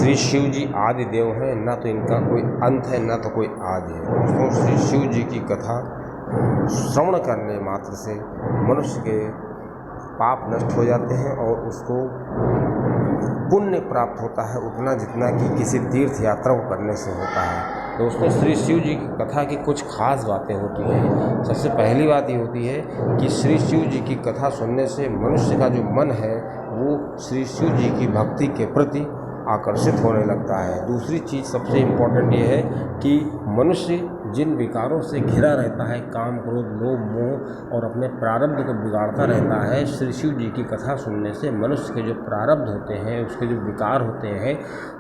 श्री शिव जी आदि देव हैं, ना तो इनका कोई अंत है ना तो कोई आदि है। दोस्तों, श्री शिव जी की कथा श्रवण करने मात्र से मनुष्य के पाप नष्ट हो जाते हैं और उसको पुण्य प्राप्त होता है उतना जितना कि किसी तीर्थ यात्रा को करने से होता है। दोस्तों, श्री शिव जी की कथा की कुछ खास बातें होती हैं। सबसे पहली बात ये होती है कि श्री शिव जी की कथा सुनने से मनुष्य का जो मन है वो श्री शिव जी की भक्ति के प्रति आकर्षित होने लगता है। दूसरी चीज़ सबसे इम्पोर्टेंट ये है कि मनुष्य जिन विकारों से घिरा रहता है, काम, क्रोध, लोभ, मोह और अपने प्रारब्ध को बिगाड़ता रहता है, श्री शिव जी की कथा सुनने से मनुष्य के जो प्रारब्ध होते हैं, उसके जो विकार होते हैं,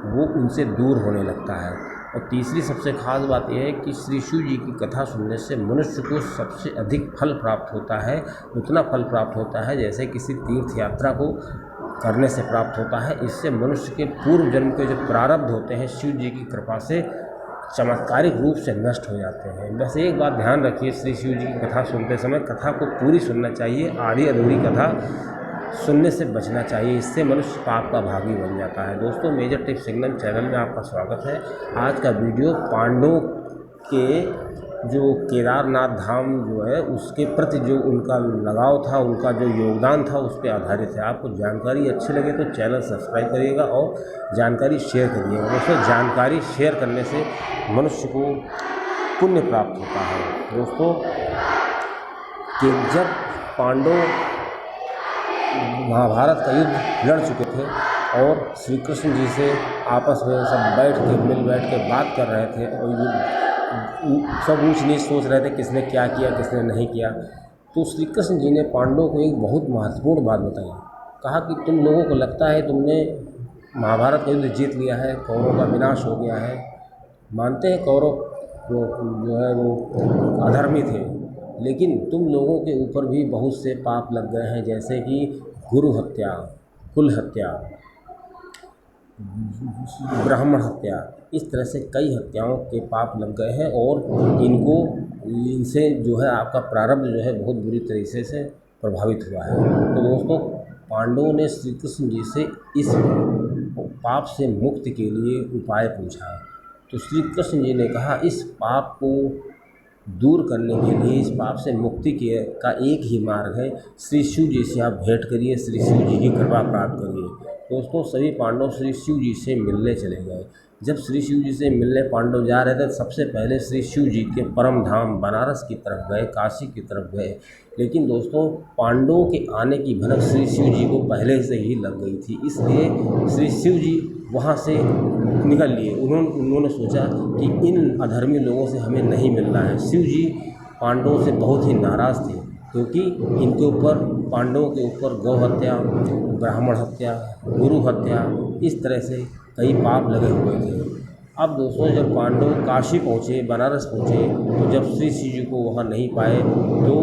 वो उनसे दूर होने लगता है। और तीसरी सबसे खास बात यह है कि श्री शिव जी की कथा सुनने से मनुष्य को सबसे अधिक फल प्राप्त होता है। उतना फल प्राप्त होता है जैसे किसी तीर्थ यात्रा को करने से प्राप्त होता है। इससे मनुष्य के पूर्व जन्म के जो प्रारब्ध होते हैं शिव जी की कृपा से चमत्कारिक रूप से नष्ट हो जाते हैं। बस एक बात ध्यान रखिए, श्री शिव जी की कथा सुनते समय कथा को पूरी सुनना चाहिए, आधी अधूरी कथा सुनने से बचना चाहिए। इससे मनुष्य पाप का भागी बन जाता है। दोस्तों, मेजर टिप्स सिग्नल चैनल में आपका स्वागत है। आज का वीडियो पांडवों के जो केदारनाथ धाम जो है उसके प्रति जो उनका लगाव था, उनका जो योगदान था, उस पर आधारित है। आपको जानकारी अच्छी लगे तो चैनल सब्सक्राइब करिएगा और जानकारी शेयर करिएगा। दोस्तों, जानकारी शेयर करने से मनुष्य को पुण्य प्राप्त होता है। दोस्तों, कि जब पांडव महाभारत का युद्ध लड़ चुके थे और श्री कृष्ण जी से आपस में सब मिल बैठ के बात कर रहे थे और सब ऊंच नीच सोच रहे थे किसने क्या किया किसने नहीं किया, तो श्री कृष्ण जी ने पांडवों को एक बहुत महत्वपूर्ण बात बताई। कहा कि तुम लोगों को लगता है तुमने महाभारत का युद्ध जीत लिया है, कौरवों का विनाश हो गया है। मानते हैं कौरव जो है वो अधर्मी थे, लेकिन तुम लोगों के ऊपर भी बहुत से पाप लग गए हैं, जैसे कि गुरु हत्या, कुल हत्या, ब्राह्मण हत्या, इस तरह से कई हत्याओं के पाप लग गए हैं और इनसे जो है आपका प्रारब्ध जो है बहुत बुरी तरीके से प्रभावित हुआ है। तो दोस्तों, पांडवों ने श्री कृष्ण जी से इस पाप से मुक्ति के लिए उपाय पूछा। तो श्री कृष्ण जी ने कहा इस पाप को दूर करने के लिए, इस पाप से मुक्ति का एक ही मार्ग है, श्री शिव जी से आप भेंट करिए, श्री शिव जी की कृपा प्राप्त करिए। दोस्तों, सभी पांडव श्री शिव जी से मिलने चले गए। जब श्री शिव जी से मिलने पांडव जा रहे थे, सबसे पहले श्री शिव जी के परम धाम बनारस की तरफ गए, काशी की तरफ गए। लेकिन दोस्तों, पांडवों के आने की भनक श्री शिव जी को पहले से ही लग गई थी, इसलिए श्री शिव जी वहाँ से निकल लिए। उन्होंने सोचा कि इन अधर्मी लोगों से हमें नहीं मिलना है। शिव जी पांडवों से बहुत ही नाराज़ थे क्योंकि इनके ऊपर, पांडवों के ऊपर गौ हत्या, ब्राह्मण हत्या, गुरु हत्या, इस तरह से कई पाप लगे हुए थे। अब दोस्तों, जब पांडव काशी पहुँचे, बनारस पहुँचे, तो जब श्री शिव जी को वहाँ नहीं पाए तो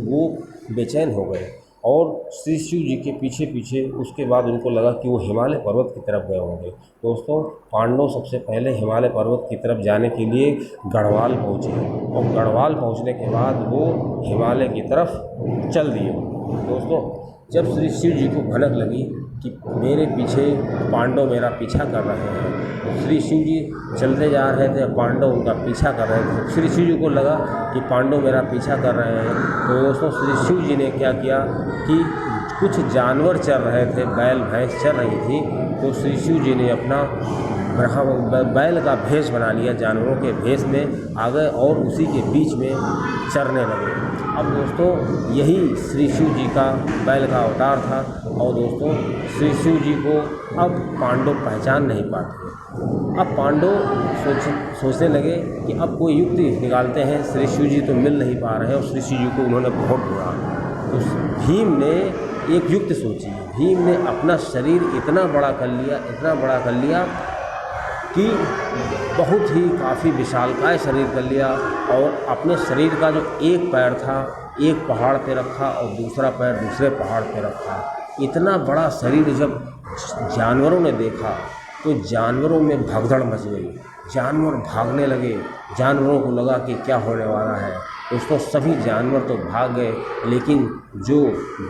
वो बेचैन हो गए और श्री शिव जी के पीछे पीछे उसके बाद उनको लगा कि वो हिमालय पर्वत की तरफ गए होंगे। दोस्तों, पांडव सबसे पहले हिमालय पर्वत की तरफ जाने के लिए गढ़वाल पहुँचे और गढ़वाल पहुँचने के बाद वो हिमालय की तरफ चल दिए। दोस्तों, जब श्री शिव जी को भनक लगी कि मेरे पीछे पांडव मेरा पीछा कर रहे हैं, तो श्री शिव जी चलते जा रहे थे, पांडव उनका पीछा कर रहे थे। श्री शिव जी को लगा कि पांडव मेरा पीछा कर रहे हैं, तो दोस्तों श्री शिव जी ने क्या किया कि कुछ जानवर चल रहे थे, बैल भैंस चल रही थी, तो श्री शिव जी ने अपना बैल का भेष बना लिया, जानवरों के भेष में आ गए और उसी के बीच में चरने लगे। अब दोस्तों, यही श्री शिव जी का बैल का अवतार था और दोस्तों श्री शिव जी को अब पांडव पहचान नहीं पाते। अब पांडव सोचने लगे कि अब कोई युक्ति निकालते हैं, श्री शिव जी तो मिल नहीं पा रहे हैं और श्री शिव जी को उन्होंने बहुत ढूंढा। तो भीम ने एक युक्ति सोची। भीम ने अपना शरीर इतना बड़ा कर लिया कि बहुत ही काफ़ी विशालकाय शरीर कर लिया और अपने शरीर का जो एक पैर था एक पहाड़ पे रखा और दूसरा पैर दूसरे पहाड़ पे रखा। इतना बड़ा शरीर जब जानवरों ने देखा तो जानवरों में भगदड़ मच गई, जानवर भागने लगे। जानवरों को लगा कि क्या होने वाला है। दोस्तों, सभी जानवर तो भाग गए, लेकिन जो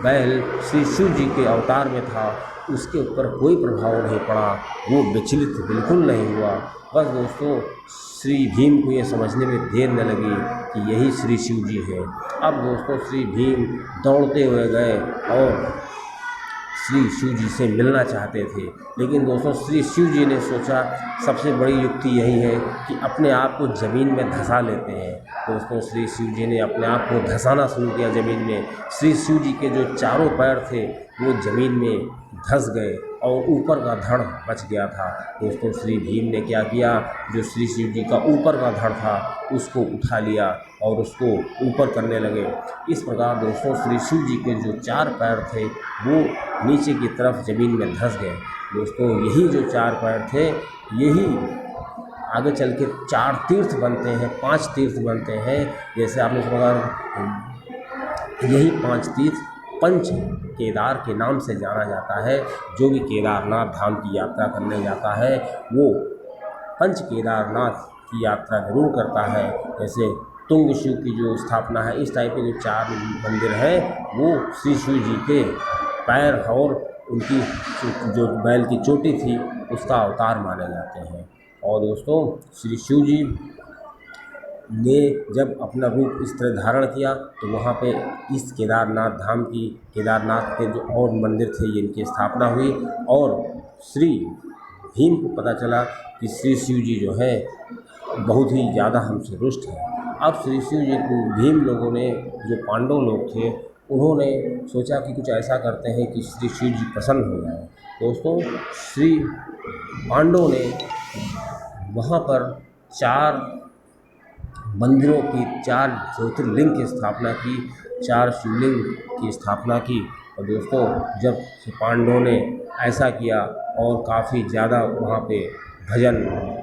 बैल श्री शिव जी के अवतार में था उसके ऊपर कोई प्रभाव नहीं पड़ा, वो विचलित बिल्कुल नहीं हुआ। बस दोस्तों श्री भीम को ये समझने में देर न लगी कि यही श्री शिव जी है। अब दोस्तों श्री भीम दौड़ते हुए गए और श्री शिव जी से मिलना चाहते थे, लेकिन दोस्तों श्री शिव जी ने सोचा सबसे बड़ी युक्ति यही है कि अपने आप को ज़मीन में धंसा लेते हैं। दोस्तों श्री शिव जी ने अपने आप को धंसाना शुरू किया ज़मीन में। श्री शिव जी के जो चारों पैर थे वो ज़मीन में धंस गए और ऊपर का धड़ बच गया था। दोस्तों श्री भीम ने क्या किया, जो श्री शिव जी का ऊपर का धड़ था उसको उठा लिया और उसको ऊपर करने लगे। इस प्रकार दोस्तों श्री शिव जी के जो चार पैर थे वो नीचे की तरफ ज़मीन में धंस गए। दोस्तों यही जो चार पैर थे यही आगे चल के चार तीर्थ बनते हैं, 5 तीर्थ बनते हैं। जैसे आपने सुना यही 5 तीर्थ पंच केदार के नाम से जाना जाता है। जो भी केदारनाथ धाम की यात्रा करने जाता है वो पंच केदारनाथ की यात्रा जरूर करता है। जैसे तुंग शिव की जो स्थापना है, इस टाइप के जो 4 मंदिर हैं वो श्री शिव जी के पैर और उनकी जो बैल की चोटी थी उसका अवतार माने जाते हैं। और दोस्तों श्री शिव जी ने जब अपना रूप इस तरह धारण किया तो वहाँ पे इस केदारनाथ धाम की, केदारनाथ के जो और मंदिर थे जिनकी स्थापना हुई और श्री भीम को पता चला कि श्री शिव जी जो है बहुत ही ज़्यादा हमसे रुष्ट है। अब श्री शिव जी को भीम लोगों ने, जो पांडव लोग थे, उन्होंने सोचा कि कुछ ऐसा करते हैं कि श्री शिव जी प्रसन्न हो जाए। दोस्तों श्री पांडवों ने वहाँ पर 4 मंदिरों की, 4 ज्योतिर्लिंग की स्थापना की, 4 शिवलिंग की स्थापना की। और दोस्तों जब पांडवों ने ऐसा किया और काफ़ी ज़्यादा वहाँ पे भजन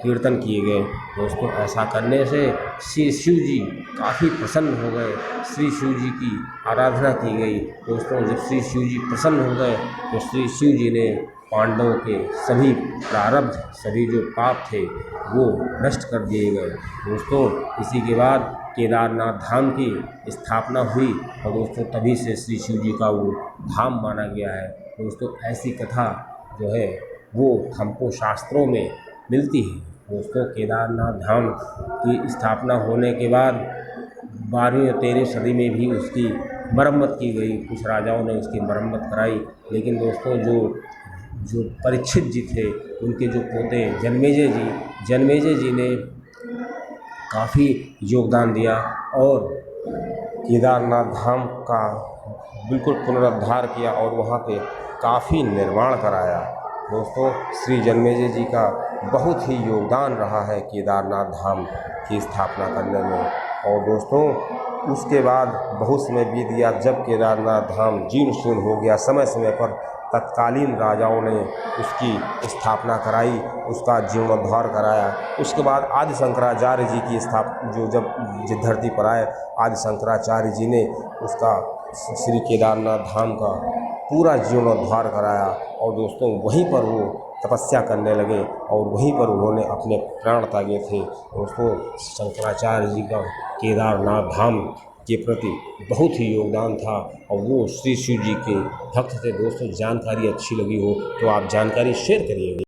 कीर्तन किए गए, दोस्तों ऐसा करने से श्री शिव जी काफ़ी प्रसन्न हो गए। श्री शिव जी की आराधना की गई। दोस्तों जब श्री शिव जी प्रसन्न हो गए तो श्री शिव जी ने पांडवों के सभी प्रारब्ध, सभी जो पाप थे वो नष्ट कर दिए गए। दोस्तों इसी के बाद केदारनाथ धाम की स्थापना हुई और दोस्तों तभी से श्री शिव जी का वो धाम माना गया है। दोस्तों ऐसी कथा जो है वो हमको शास्त्रों में मिलती है। दोस्तों केदारनाथ धाम की स्थापना होने के बाद 12वीं और 13वीं सदी में भी उसकी मरम्मत की गई। कुछ राजाओं ने उसकी मरम्मत कराई, लेकिन दोस्तों जो परीक्षित जी थे उनके जो पोते जन्मेजय जी ने काफ़ी योगदान दिया और केदारनाथ धाम का बिल्कुल पुनरुद्धार किया और वहाँ पे काफ़ी निर्माण कराया। दोस्तों श्री जन्मेजय जी का बहुत ही योगदान रहा है केदारनाथ धाम की स्थापना करने में। और दोस्तों उसके बाद बहुत समय बीत गया, जब केदारनाथ धाम जीर्ण शीर्ण हो गया, समय समय पर तत्कालीन राजाओं ने उसकी स्थापना कराई, उसका जीर्णोद्धार कराया। उसके बाद आदि शंकराचार्य जी की जब धरती पर आए, आदि शंकराचार्य जी ने उसका श्री केदारनाथ धाम का पूरा जीर्णोद्धार कराया और दोस्तों वहीं पर वो तपस्या करने लगे और वहीं पर उन्होंने अपने प्राण त्यागे थे। दोस्तों शंकराचार्य जी का केदारनाथ धाम के प्रति बहुत ही योगदान था और वो श्री शिव जी के भक्त थे। दोस्तों जानकारी अच्छी लगी हो तो आप जानकारी शेयर करिएगा।